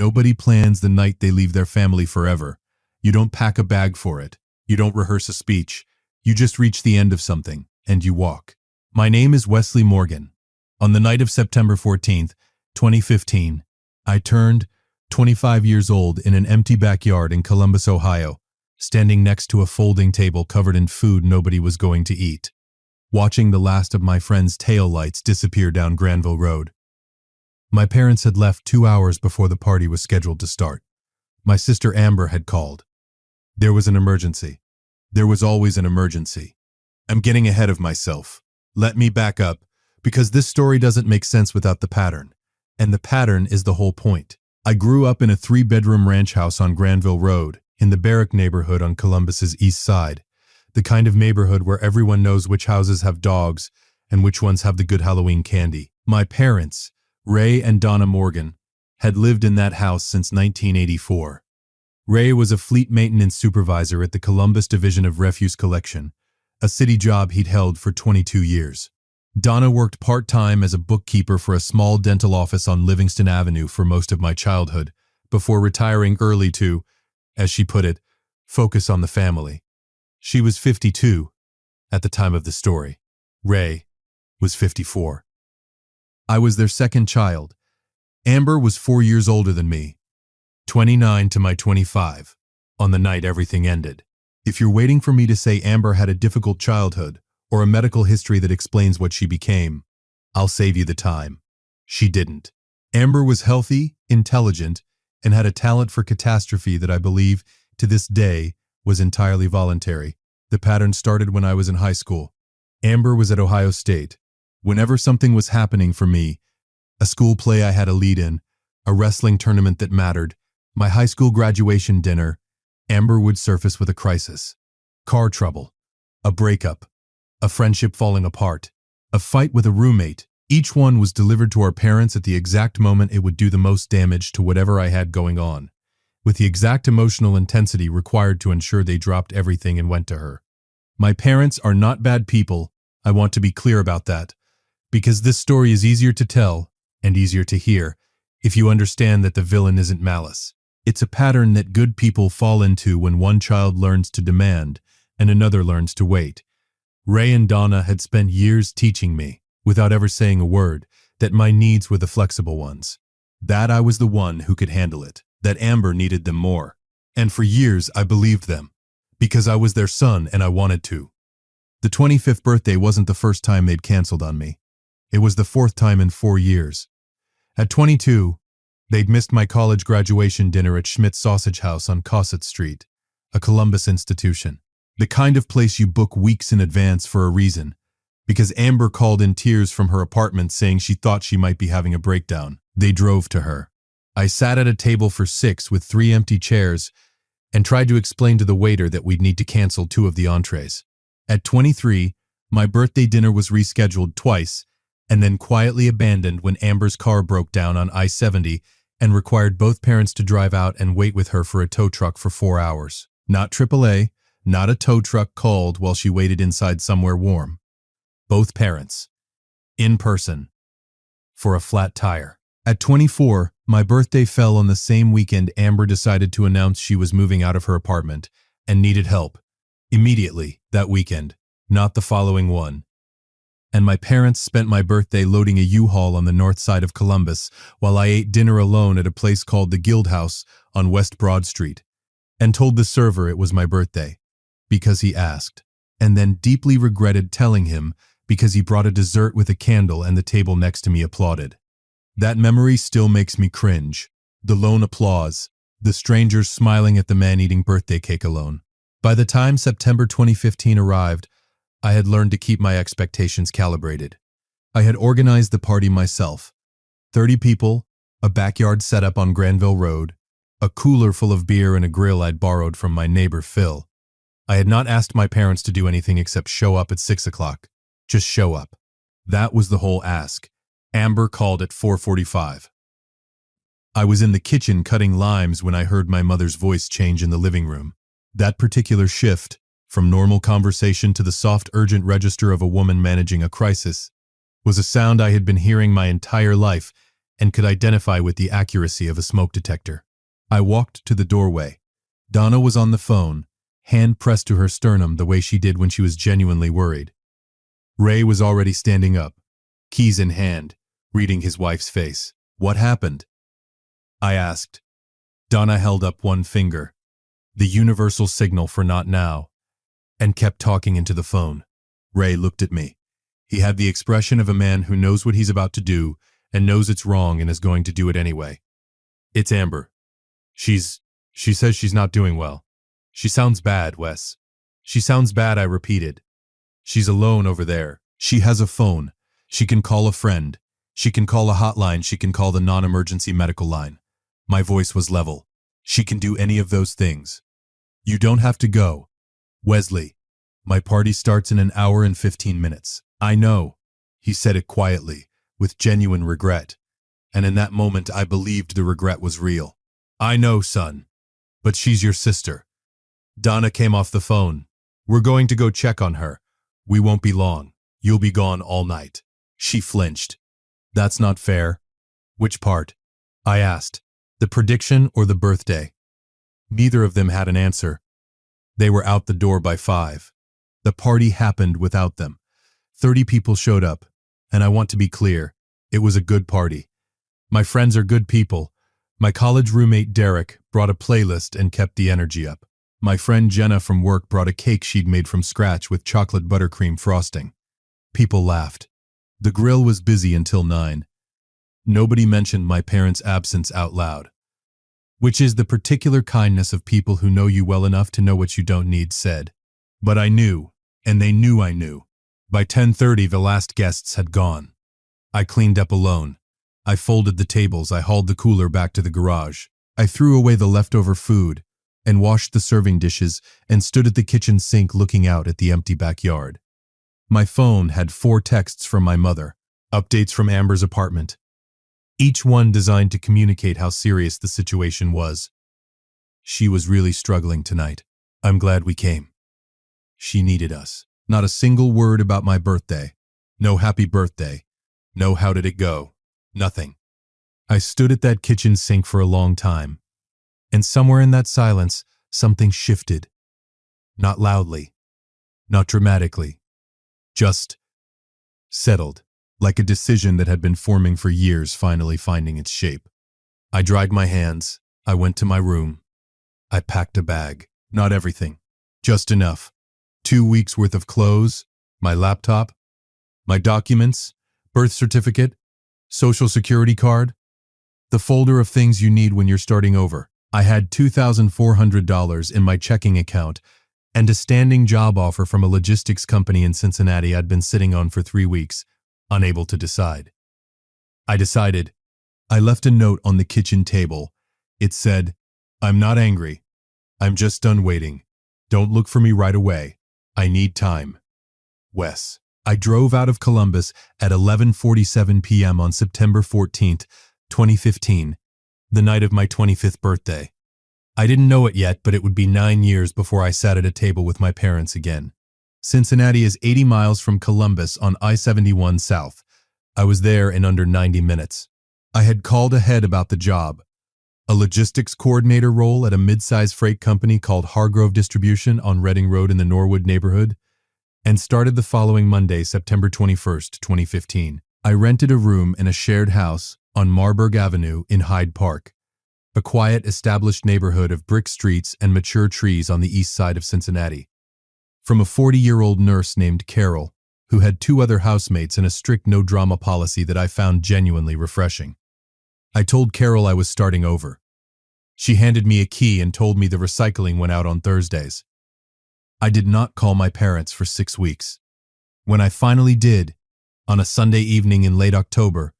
Nobody plans the night they leave their family forever. You don't pack a bag for it. You don't rehearse a speech. You just reach the end of something, and you walk. My name is Wesley Morgan. On the night of September 14th, 2015, I turned 25 years old in an empty backyard in Columbus, Ohio, standing next to a folding table covered in food nobody was going to eat, watching the last of my friend's taillights disappear down Granville Road. My parents had left 2 hours before the party was scheduled to start. My sister Amber had called. There was an emergency. There was always an emergency. I'm getting ahead of myself. Let me back up, because this story doesn't make sense without the pattern. And the pattern is the whole point. I grew up in a 3-bedroom ranch house on Granville Road, in the Barrack neighborhood on Columbus's east side, the kind of neighborhood where everyone knows which houses have dogs and which ones have the good Halloween candy. My parents, Ray and Donna Morgan, had lived in that house since 1984. Ray was a fleet maintenance supervisor at the Columbus Division of Refuse Collection, a city job he'd held for 22 years. Donna worked part-time as a bookkeeper for a small dental office on Livingston Avenue for most of my childhood, before retiring early to, as she put it, focus on the family. She was 52 at the time of the story. Ray was 54. I was their second child. Amber was 4 years older than me, 29 to my 25, on the night everything ended. If you're waiting for me to say Amber had a difficult childhood, or a medical history that explains what she became, I'll save you the time. She didn't. Amber was healthy, intelligent, and had a talent for catastrophe that I believe, to this day, was entirely voluntary. The pattern started when I was in high school. Amber was at Ohio State. Whenever something was happening for me, a school play I had a lead in, a wrestling tournament that mattered, my high school graduation dinner, Amber would surface with a crisis. Car trouble, a breakup, a friendship falling apart, a fight with a roommate. Each one was delivered to our parents at the exact moment it would do the most damage to whatever I had going on, with the exact emotional intensity required to ensure they dropped everything and went to her. My parents are not bad people, I want to be clear about that, because this story is easier to tell and easier to hear if you understand that the villain isn't malice. It's a pattern that good people fall into when one child learns to demand and another learns to wait. Ray and Donna had spent years teaching me, without ever saying a word, that my needs were the flexible ones. That I was the one who could handle it, that Amber needed them more. And for years I believed them, because I was their son and I wanted to. The 25th birthday wasn't the first time they'd canceled on me. It was the 4th time in 4 years. At 22, they'd missed my college graduation dinner at Schmidt's Sausage House on Cosset Street, a Columbus institution. The kind of place you book weeks in advance for a reason, because Amber called in tears from her apartment saying she thought she might be having a breakdown. They drove to her. I sat at a table for 6 with 3 empty chairs and tried to explain to the waiter that we'd need to cancel 2 of the entrees. At 23, my birthday dinner was rescheduled twice and then quietly abandoned when Amber's car broke down on I-70 and required both parents to drive out and wait with her for a tow truck for 4 hours. Not AAA, not a tow truck called while she waited inside somewhere warm. Both parents, in person, for a flat tire. At 24, my birthday fell on the same weekend Amber decided to announce she was moving out of her apartment and needed help. Immediately, that weekend, not the following one. And my parents spent my birthday loading a U-Haul on the north side of Columbus while I ate dinner alone at a place called the Guild House on West Broad Street, and told the server it was my birthday, because he asked, and then deeply regretted telling him because he brought a dessert with a candle and the table next to me applauded. That memory still makes me cringe. The lone applause, the strangers smiling at the man eating birthday cake alone. By the time September 2015 arrived, I had learned to keep my expectations calibrated. I had organized the party myself. 30 people, a backyard setup on Granville Road, a cooler full of beer and a grill I'd borrowed from my neighbor Phil. I had not asked my parents to do anything except show up at 6 o'clock. Just show up. That was the whole ask. Amber called at 4:45. I was in the kitchen cutting limes when I heard my mother's voice change in the living room. That particular shift, from normal conversation to the soft, urgent register of a woman managing a crisis, was a sound I had been hearing my entire life and could identify with the accuracy of a smoke detector. I walked to the doorway. Donna was on the phone, hand pressed to her sternum the way she did when she was genuinely worried. Ray was already standing up, keys in hand, reading his wife's face. "What happened?" I asked. Donna held up one finger, the universal signal for not now, and kept talking into the phone. Ray looked at me. He had the expression of a man who knows what he's about to do and knows it's wrong and is going to do it anyway. "It's Amber. She says she's not doing well. She sounds bad, Wes." "She sounds bad," I repeated. "She's alone over there. She has a phone. She can call a friend. She can call a hotline. She can call the non-emergency medical line." My voice was level. "She can do any of those things. You don't have to go. Wesley, my party starts in an hour and 15 minutes. "I know." He said it quietly, with genuine regret, and in that moment I believed the regret was real. "I know, son. But she's your sister." Donna came off the phone. "We're going to go check on her. We won't be long. You'll be gone all night." She flinched. "That's not fair." "Which part?" I asked. "The prediction or the birthday?" Neither of them had an answer. They were out the door by 5. The party happened without them. 30 people showed up, and I want to be clear, it was a good party. My friends are good people. My college roommate Derek brought a playlist and kept the energy up. My friend Jenna from work brought a cake she'd made from scratch with chocolate buttercream frosting. People laughed. The grill was busy until 9. Nobody mentioned my parents' absence out loud. "Which is the particular kindness of people who know you well enough to know what you don't need," said. But I knew, and they knew I knew. By 10:30, the last guests had gone. I cleaned up alone. I folded the tables. I hauled the cooler back to the garage. I threw away the leftover food and washed the serving dishes and stood at the kitchen sink looking out at the empty backyard. My phone had 4 texts from my mother, updates from Amber's apartment, each one designed to communicate how serious the situation was. She was really struggling tonight. I'm glad we came. She needed us. Not a single word about my birthday. No happy birthday. No how did it go. Nothing. I stood at that kitchen sink for a long time, and somewhere in that silence, something shifted. Not loudly, not dramatically, just settled, like a decision that had been forming for years finally finding its shape. I dried my hands. I went to my room. I packed a bag. Not everything, just enough. 2 weeks worth of clothes, my laptop, my documents, birth certificate, social security card, the folder of things you need when you're starting over. I had $2,400 in my checking account and a standing job offer from a logistics company in Cincinnati I'd been sitting on for 3 weeks, unable to decide. I decided. I left a note on the kitchen table. It said, "I'm not angry. I'm just done waiting. Don't look for me right away. I need time. Wes." I drove out of Columbus at 11:47 p.m. on September 14th, 2015, the night of my 25th birthday. I didn't know it yet, but it would be 9 years before I sat at a table with my parents again. Cincinnati is 80 miles from Columbus on I-71 South. I was there in under 90 minutes. I had called ahead about the job, a logistics coordinator role at a mid-size freight company called Hargrove Distribution on Reading Road in the Norwood neighborhood, and started the following Monday, September 21st, 2015. I rented a room in a shared house on Marburg Avenue in Hyde Park, a quiet, established neighborhood of brick streets and mature trees on the east side of Cincinnati. From a 40-year-old nurse named Carol, who had 2 other housemates and a strict no-drama policy that I found genuinely refreshing. I told Carol I was starting over. She handed me a key and told me the recycling went out on Thursdays. I did not call my parents for 6 weeks. When I finally did, on a Sunday evening in late October,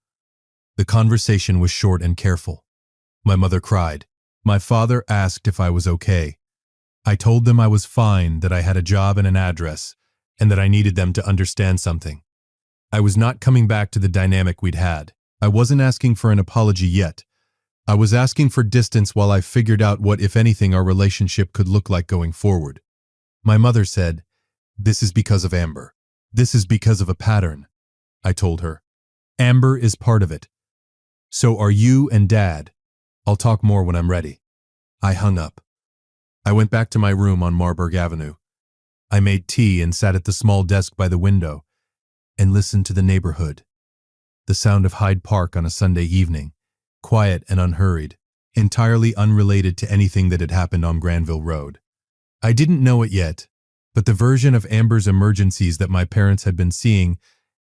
the conversation was short and careful. My mother cried. My father asked if I was okay. I told them I was fine, that I had a job and an address, and that I needed them to understand something. I was not coming back to the dynamic we'd had. I wasn't asking for an apology yet. I was asking for distance while I figured out what, if anything, our relationship could look like going forward. My mother said, "This is because of Amber. This is because of a pattern." I told her. "Amber is part of it. So are you and Dad. I'll talk more when I'm ready. I hung up. I went back to my room on Marburg Avenue. I made tea and sat at the small desk by the window and listened to the neighborhood. The sound of Hyde Park on a Sunday evening, quiet and unhurried, entirely unrelated to anything that had happened on Granville Road. I didn't know it yet, but the version of Amber's emergencies that my parents had been seeing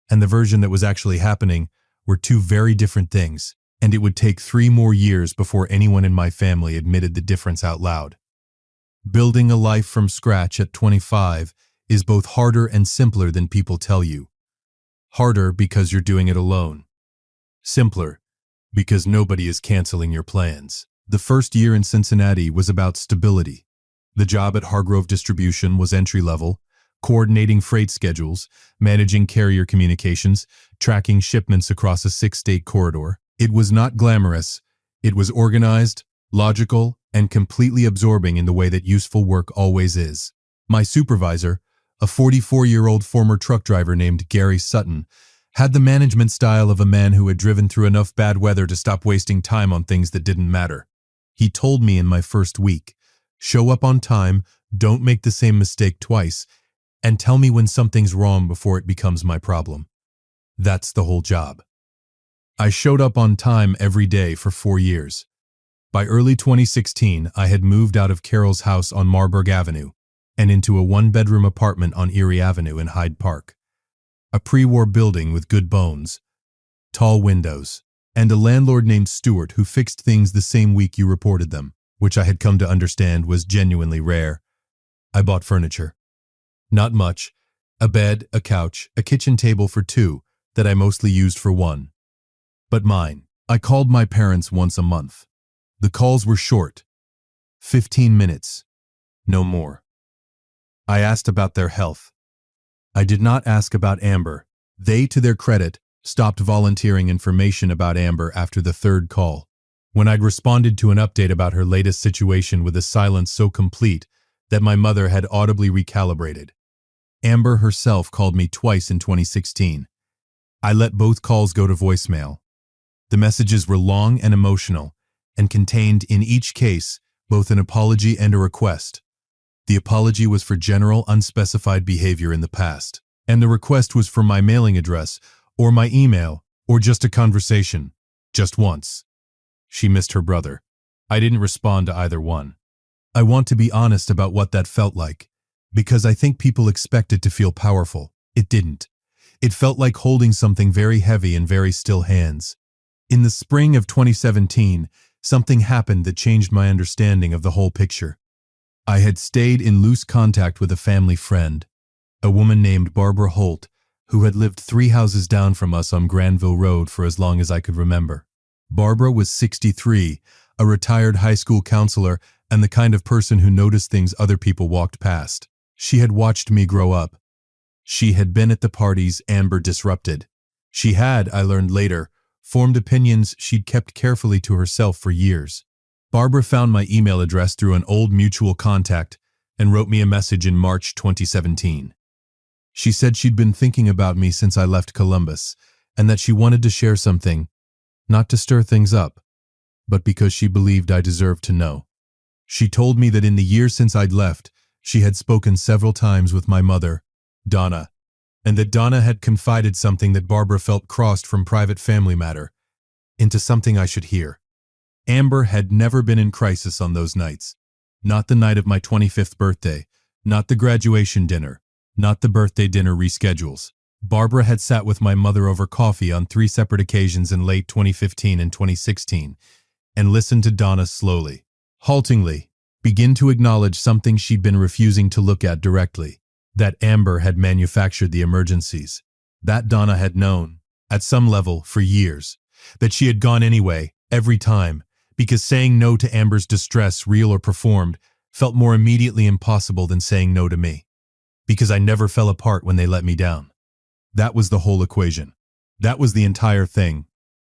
and the version that was actually happening were two very different things, and it would take 3 more years before anyone in my family admitted the difference out loud. Building a life from scratch at 25 is both harder and simpler than people tell you. Harder because you're doing it alone. Simpler because nobody is canceling your plans. The first year in Cincinnati was about stability. The job at Hargrove Distribution was entry-level, coordinating freight schedules, managing carrier communications, tracking shipments across a 6-state corridor. It was not glamorous. It was organized, logical, and completely absorbing in the way that useful work always is. My supervisor, a 44-year-old former truck driver named Gary Sutton, had the management style of a man who had driven through enough bad weather to stop wasting time on things that didn't matter. He told me in my first week, "Show up on time, don't make the same mistake twice, and tell me when something's wrong before it becomes my problem." That's the whole job. I showed up on time every day for 4 years. By early 2016, I had moved out of Carol's house on Marburg Avenue and into a 1-bedroom apartment on Erie Avenue in Hyde Park. A pre-war building with good bones, tall windows, and a landlord named Stewart who fixed things the same week you reported them, which I had come to understand was genuinely rare. I bought furniture. Not much. A bed, a couch, a kitchen table for 2 that I mostly used for 1. But mine. I called my parents once a month. The calls were short. 15 minutes. No more. I asked about their health. I did not ask about Amber. They, to their credit, stopped volunteering information about Amber after the 3rd call, when I'd responded to an update about her latest situation with a silence so complete that my mother had audibly recalibrated. Amber herself called me twice in 2016. I let both calls go to voicemail. The messages were long and emotional, and contained in each case both an apology and a request. The apology was for general, unspecified behavior in the past, and the request was for my mailing address, or my email, or just a conversation, just once. She missed her brother. I didn't respond to either one. I want to be honest about what that felt like, because I think people expect it to feel powerful. It didn't. It felt like holding something very heavy in very still hands. In the spring of 2017, something happened that changed my understanding of the whole picture. I had stayed in loose contact with a family friend, a woman named Barbara Holt, who had lived 3 houses down from us on Granville Road for as long as I could remember. Barbara was 63, a retired high school counselor, and the kind of person who noticed things other people walked past. She had watched me grow up. She had been at the parties Amber disrupted. She had, I learned later, formed opinions she'd kept carefully to herself for years. Barbara found my email address through an old mutual contact and wrote me a message in March 2017. She said she'd been thinking about me since I left Columbus, and that she wanted to share something, not to stir things up, but because she believed I deserved to know. She told me that in the year since I'd left, she had spoken several times with my mother, Donna, and that Donna had confided something that Barbara felt crossed from private family matter into something I should hear. Amber had never been in crisis on those nights. Not the night of my 25th birthday, not the graduation dinner, not the birthday dinner reschedules. Barbara had sat with my mother over coffee on 3 separate occasions in late 2015 and 2016 and listened to Donna slowly, haltingly, begin to acknowledge something she'd been refusing to look at directly, that Amber had manufactured the emergencies. That Donna had known, at some level, for years, that she had gone anyway, every time, because saying no to Amber's distress, real or performed, felt more immediately impossible than saying no to me, because I never fell apart when they let me down. That was the whole equation. That was the entire thing.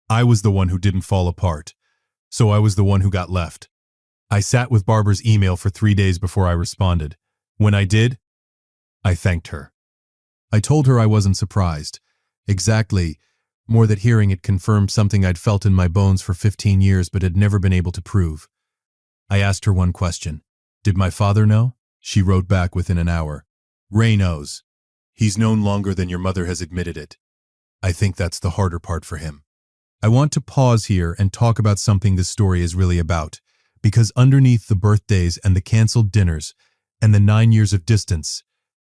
I was the one who didn't fall apart, so I was the one who got left. I sat with Barbara's email for 3 days before I responded. When I did, I thanked her. I told her I wasn't surprised. Exactly. more that hearing it confirmed something I'd felt in my bones for 15 years but had never been able to prove. I asked her one question. Did my father know? She wrote back within an hour. Ray knows. He's known longer than your mother has admitted it. I think that's the harder part for him. I want to pause here and talk about something this story is really about, because underneath the birthdays and the canceled dinners and the 9 years of distance,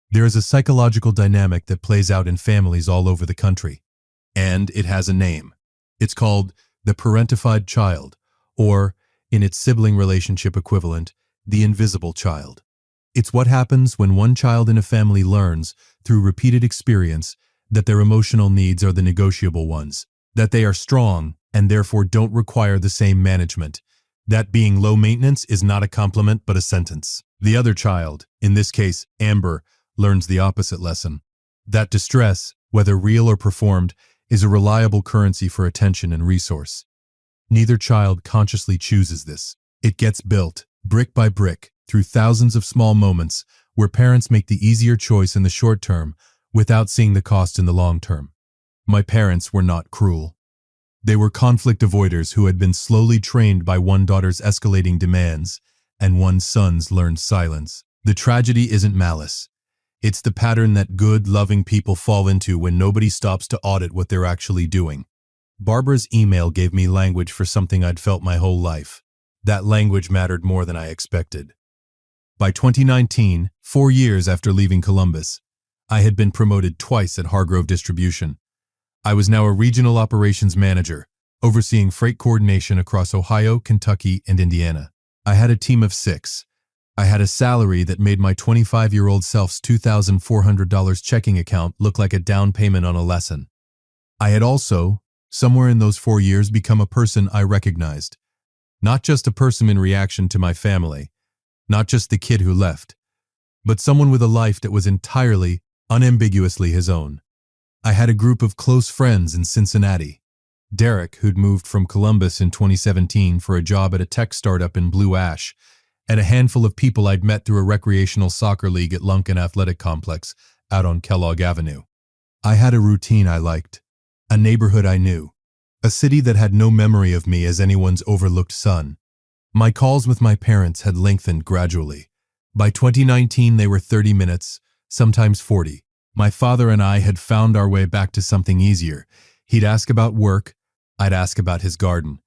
there is a psychological dynamic that plays out in families all over the country. And it has a name. It's called the parentified child, or, in its sibling relationship equivalent, the invisible child. It's what happens when one child in a family learns, through repeated experience, that their emotional needs are the negotiable ones, that they are strong and therefore don't require the same management. That being low maintenance is not a compliment but a sentence. The other child, in this case Amber, learns the opposite lesson. That distress, whether real or performed, is a reliable currency for attention and resource. Neither child consciously chooses this. It gets built, brick by brick, through thousands of small moments where parents make the easier choice in the short term without seeing the cost in the long term. My parents were not cruel. They were conflict avoiders who had been slowly trained by one daughter's escalating demands and one son's learned silence. The tragedy isn't malice. It's the pattern that good, loving people fall into when nobody stops to audit what they're actually doing. Barbara's email gave me language for something I'd felt my whole life. That language mattered more than I expected. By 2019, 4 years after leaving Columbus, I had been promoted twice at Hargrove Distribution. I was now a regional operations manager, overseeing freight coordination across Ohio, Kentucky, and Indiana. I had a team of 6. I had a salary that made my 25-year-old self's $2,400 checking account look like a down payment on a lesson. I had also, somewhere in those 4 years, become a person I recognized. Not just a person in reaction to my family, not just the kid who left, but someone with a life that was entirely, unambiguously his own. I had a group of close friends in Cincinnati. Derek, who'd moved from Columbus in 2017 for a job at a tech startup in Blue Ash, and a handful of people I'd met through a recreational soccer league at Lunken Athletic Complex out on Kellogg Avenue. I had a routine I liked, a neighborhood I knew, a city that had no memory of me as anyone's overlooked son. My calls with my parents had lengthened gradually. By 2019, they were 30 minutes, sometimes 40. My father and I had found our way back to something easier. He'd ask about work, I'd ask about his garden.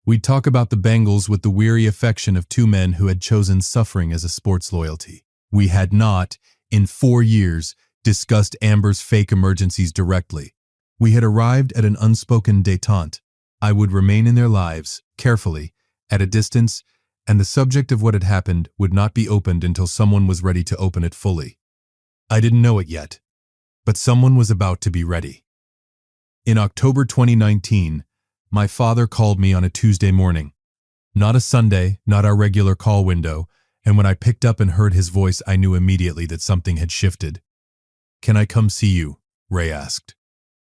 We'd talk about the Bengals with the weary affection of two men who had chosen suffering as a sports loyalty. We had not, in 4 years, discussed Amber's fake emergencies directly. We had arrived at an unspoken détente. I would remain in their lives, carefully, at a distance, and the subject of what had happened would not be opened until someone was ready to open it fully. I didn't know it yet, but someone was about to be ready. In October 2019, my father called me on a Tuesday morning. Not a Sunday, not our regular call window, and when I picked up and heard his voice, I knew immediately that something had shifted. "Can I come see you?" Ray asked.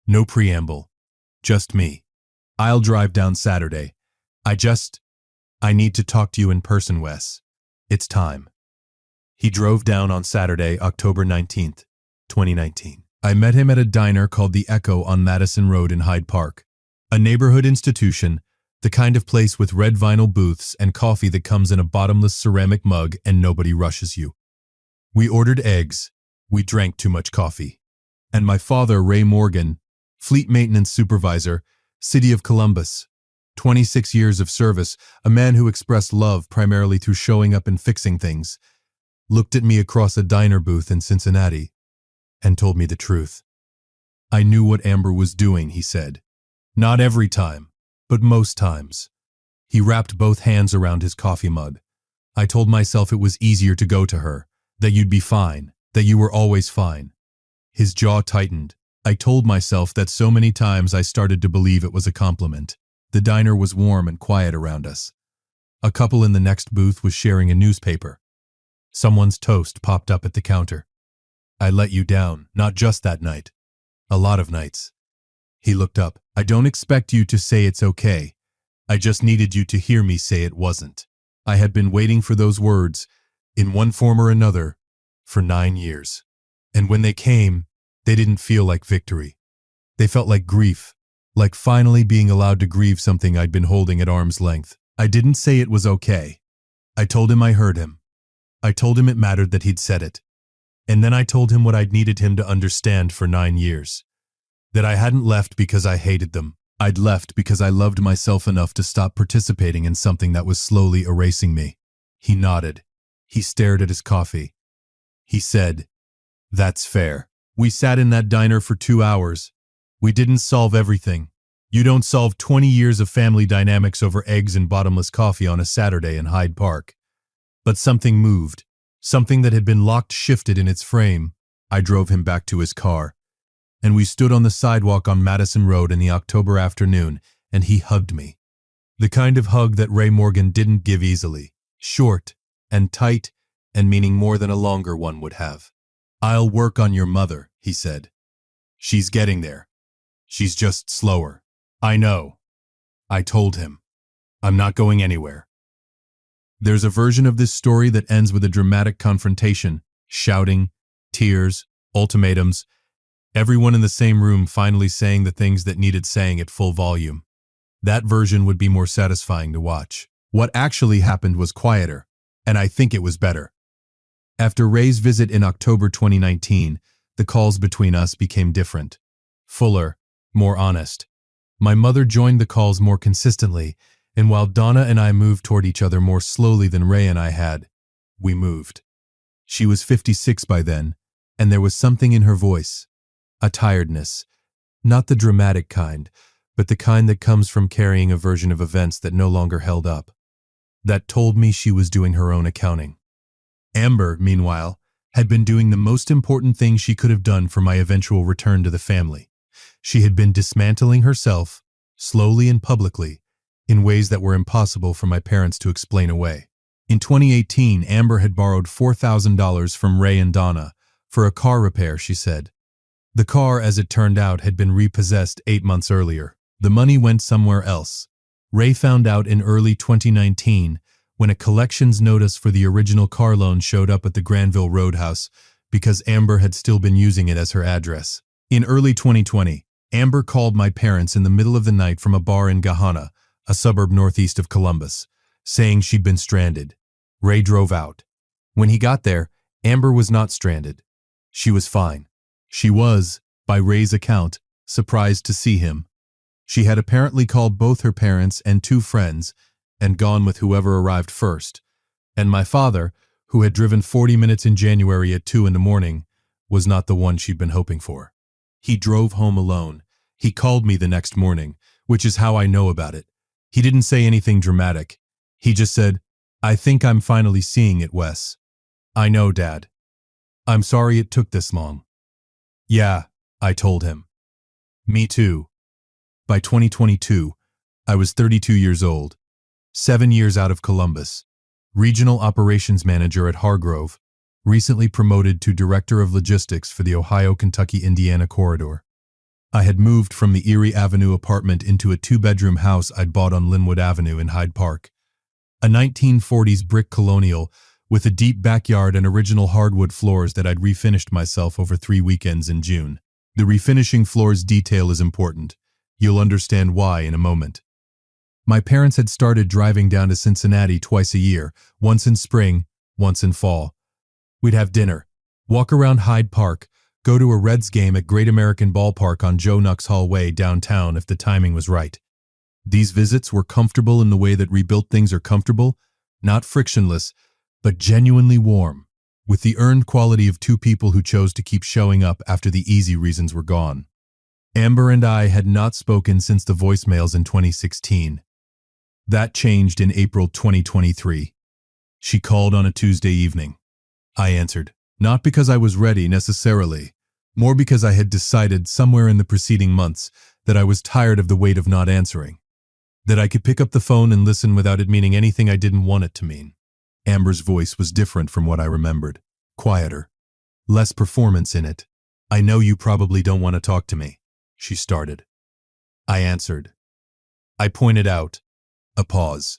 No preamble, just me. "I'll drive down Saturday. I need to talk to you in person, Wes. It's time." He drove down on Saturday, October 19th, 2019. I met him at a diner called The Echo on Madison Road in Hyde Park. A neighborhood institution, the kind of place with red vinyl booths and coffee that comes in a bottomless ceramic mug and nobody rushes you. We ordered eggs. We drank too much coffee. And my father, Ray Morgan, fleet maintenance supervisor, City of Columbus, 26 years of service, a man who expressed love primarily through showing up and fixing things, looked at me across a diner booth in Cincinnati and told me the truth. "I knew what Amber was doing," he said. "Not every time, but most times." He wrapped both hands around his coffee mug. "I told myself it was easier to go to her, that you'd be fine, that you were always fine." His jaw tightened. I told myself that so many times I started to believe it was a compliment. The diner was warm and quiet around us. A couple in the next booth was sharing a newspaper. Someone's toast popped up at the counter. "I let you down, not just that night. A lot of nights." He looked up. "I don't expect you to say it's okay. I just needed you to hear me say it wasn't." I had been waiting for those words, in one form or another, for 9 years. And when they came, they didn't feel like victory. They felt like grief, like finally being allowed to grieve something I'd been holding at arm's length. I didn't say it was okay. I told him I heard him. I told him it mattered that he'd said it. And then I told him what I'd needed him to understand for 9 years. That I hadn't left because I hated them. I'd left because I loved myself enough to stop participating in something that was slowly erasing me. He nodded. He stared at his coffee. He said, "That's fair." We sat in that diner for 2 hours. We didn't solve everything. You don't solve 20 years of family dynamics over eggs and bottomless coffee on a Saturday in Hyde Park. But something moved. Something that had been locked shifted in its frame. I drove him back to his car. And we stood on the sidewalk on Madison Road in the October afternoon, and he hugged me. The kind of hug that Ray Morgan didn't give easily. Short and tight and meaning more than a longer one would have. "I'll work on your mother," he said. "She's getting there. She's just slower." "I know." I told him. "I'm not going anywhere." There's a version of this story that ends with a dramatic confrontation, shouting, tears, ultimatums, everyone in the same room finally saying the things that needed saying at full volume. That version would be more satisfying to watch. What actually happened was quieter, and I think it was better. After Ray's visit in October 2019, the calls between us became different. Fuller, more honest. My mother joined the calls more consistently, and while Donna and I moved toward each other more slowly than Ray and I had, we moved. She was 56 by then, and there was something in her voice. A tiredness. Not the dramatic kind, but the kind that comes from carrying a version of events that no longer held up. That told me she was doing her own accounting. Amber, meanwhile, had been doing the most important thing she could have done for my eventual return to the family. She had been dismantling herself, slowly and publicly, in ways that were impossible for my parents to explain away. In 2018, Amber had borrowed $4,000 from Ray and Donna for a car repair, she said. The car, as it turned out, had been repossessed 8 months earlier. The money went somewhere else. Ray found out in early 2019 when a collections notice for the original car loan showed up at the Granville Roadhouse because Amber had still been using it as her address. In early 2020, Amber called my parents in the middle of the night from a bar in Gahanna, a suburb northeast of Columbus, saying she'd been stranded. Ray drove out. When he got there, Amber was not stranded. She was fine. She was, by Ray's account, surprised to see him. She had apparently called both her parents and 2 friends and gone with whoever arrived first, and my father, who had driven 40 minutes in January at 2 in the morning, was not the one she'd been hoping for. He drove home alone. He called me the next morning, which is how I know about it. He didn't say anything dramatic. He just said, "I think I'm finally seeing it, Wes." "I know, Dad. I'm sorry it took this long." "Yeah," I told him. "Me too." By 2022, I was 32 years old, 7 years out of Columbus, regional operations manager at Hargrove, recently promoted to director of logistics for the Ohio-Kentucky-Indiana corridor. I had moved from the Erie Avenue apartment into a 2-bedroom house I'd bought on Linwood Avenue in Hyde Park. A 1940s brick colonial with a deep backyard and original hardwood floors that I'd refinished myself over 3 weekends in June. The refinishing floors detail is important. You'll understand why in a moment. My parents had started driving down to Cincinnati twice a year, once in spring, once in fall. We'd have dinner, walk around Hyde Park, go to a Reds game at Great American Ballpark on Joe Nuxhall Way downtown if the timing was right. These visits were comfortable in the way that rebuilt things are comfortable, not frictionless, but genuinely warm, with the earned quality of 2 people who chose to keep showing up after the easy reasons were gone. Amber and I had not spoken since the voicemails in 2016. That changed in April 2023. She called on a Tuesday evening. I answered, not because I was ready necessarily, more because I had decided somewhere in the preceding months that I was tired of the weight of not answering, that I could pick up the phone and listen without it meaning anything I didn't want it to mean. Amber's voice was different from what I remembered, quieter, less performance in it. "I know you probably don't want to talk to me," she started. I answered. I pointed out. A pause.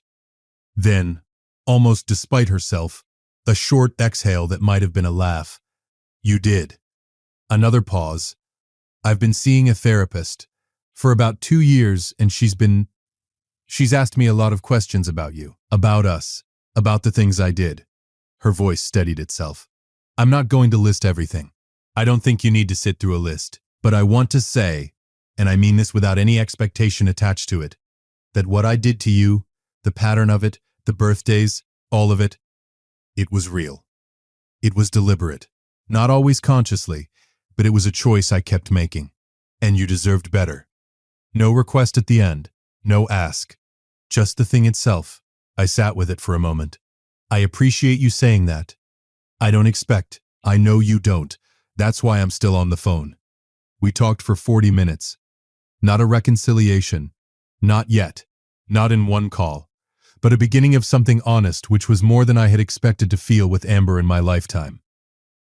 Then, almost despite herself, a short exhale that might have been a laugh. "You did." Another pause. "I've been seeing a therapist. For about 2 years, and she's asked me a lot of questions about you, about us, about the things I did. Her voice steadied itself. I'm not going to list everything. I don't think you need to sit through a list, but I want to say, and I mean this without any expectation attached to it, that what I did to you, the pattern of it, the birthdays, all of it, it was real. It was deliberate. Not always consciously, but it was a choice I kept making. And you deserved better. No request at the end, no ask. Just the thing itself. I sat with it for a moment. I appreciate you saying that. I don't expect. I know you don't. That's why I'm still on the phone. We talked for 40 minutes. Not a reconciliation. Not yet. Not in one call. But a beginning of something honest, which was more than I had expected to feel with Amber in my lifetime.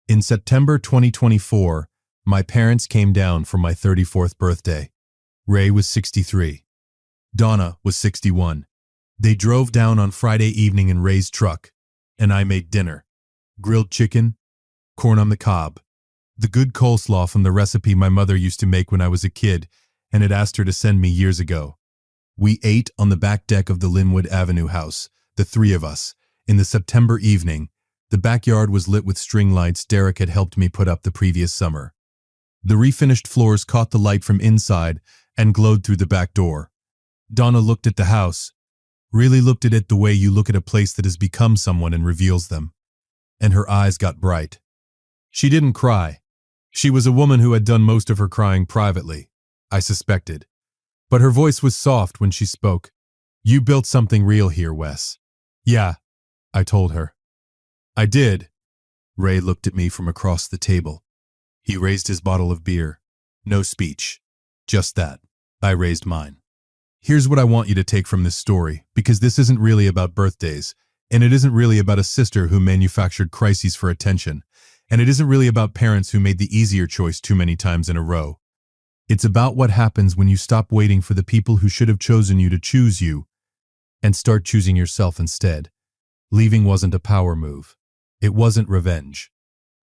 In September 2024, my parents came down for my 34th birthday. Ray was 63. Donna was 61. They drove down on Friday evening in Ray's truck, and I made dinner. Grilled chicken, corn on the cob, the good coleslaw from the recipe my mother used to make when I was a kid and had asked her to send me years ago. We ate on the back deck of the Linwood Avenue house, the three of us. In the September evening, the backyard was lit with string lights Derek had helped me put up the previous summer. The refinished floors caught the light from inside and glowed through the back door. Donna looked at the house, really looked at it the way you look at a place that has become someone and reveals them. And her eyes got bright. She didn't cry. She was a woman who had done most of her crying privately, I suspected. But her voice was soft when she spoke. You built something real here, Wes. Yeah, I told her. I did. Ray looked at me from across the table. He raised his bottle of beer. No speech. Just that. I raised mine. Here's what I want you to take from this story, because this isn't really about birthdays, and it isn't really about a sister who manufactured crises for attention, and it isn't really about parents who made the easier choice too many times in a row. It's about what happens when you stop waiting for the people who should have chosen you to choose you and start choosing yourself instead. Leaving wasn't a power move. It wasn't revenge.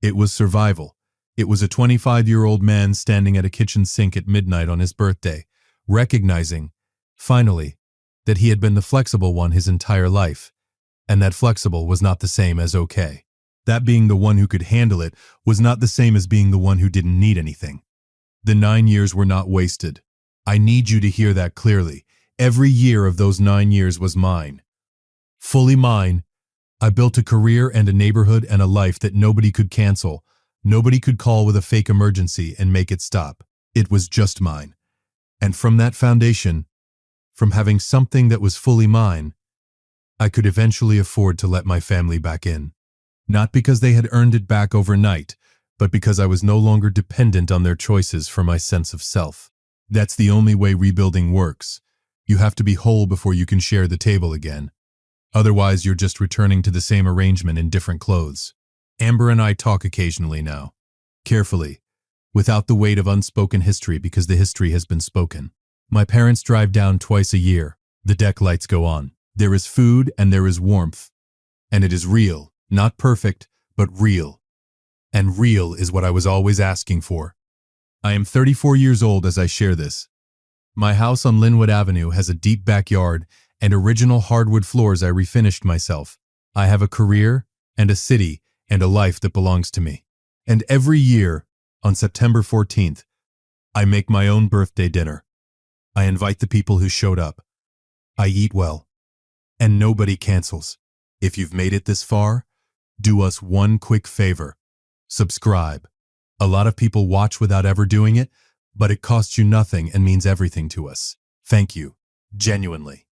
It was survival. It was a 25-year-old man standing at a kitchen sink at midnight on his birthday, recognizing, finally, that he had been the flexible one his entire life, and that flexible was not the same as okay. That being the one who could handle it was not the same as being the one who didn't need anything. The 9 years were not wasted. I need you to hear that clearly. Every year of those 9 years was mine. Fully mine. I built a career and a neighborhood and a life that nobody could cancel. Nobody could call with a fake emergency and make it stop. It was just mine. And from that foundation, from having something that was fully mine, I could eventually afford to let my family back in. Not because they had earned it back overnight, but because I was no longer dependent on their choices for my sense of self. That's the only way rebuilding works. You have to be whole before you can share the table again. Otherwise, you're just returning to the same arrangement in different clothes. Amber and I talk occasionally now. Carefully, without the weight of unspoken history because the history has been spoken. My parents drive down twice a year. The deck lights go on. There is food and there is warmth. And it is real, not perfect, but real. And real is what I was always asking for. I am 34 years old as I share this. My house on Linwood Avenue has a deep backyard and original hardwood floors I refinished myself. I have a career and a city and a life that belongs to me. And every year, on September 14th, I make my own birthday dinner. I invite the people who showed up. I eat well. And nobody cancels. If you've made it this far, do us one quick favor. Subscribe. A lot of people watch without ever doing it, but it costs you nothing and means everything to us. Thank you. Genuinely.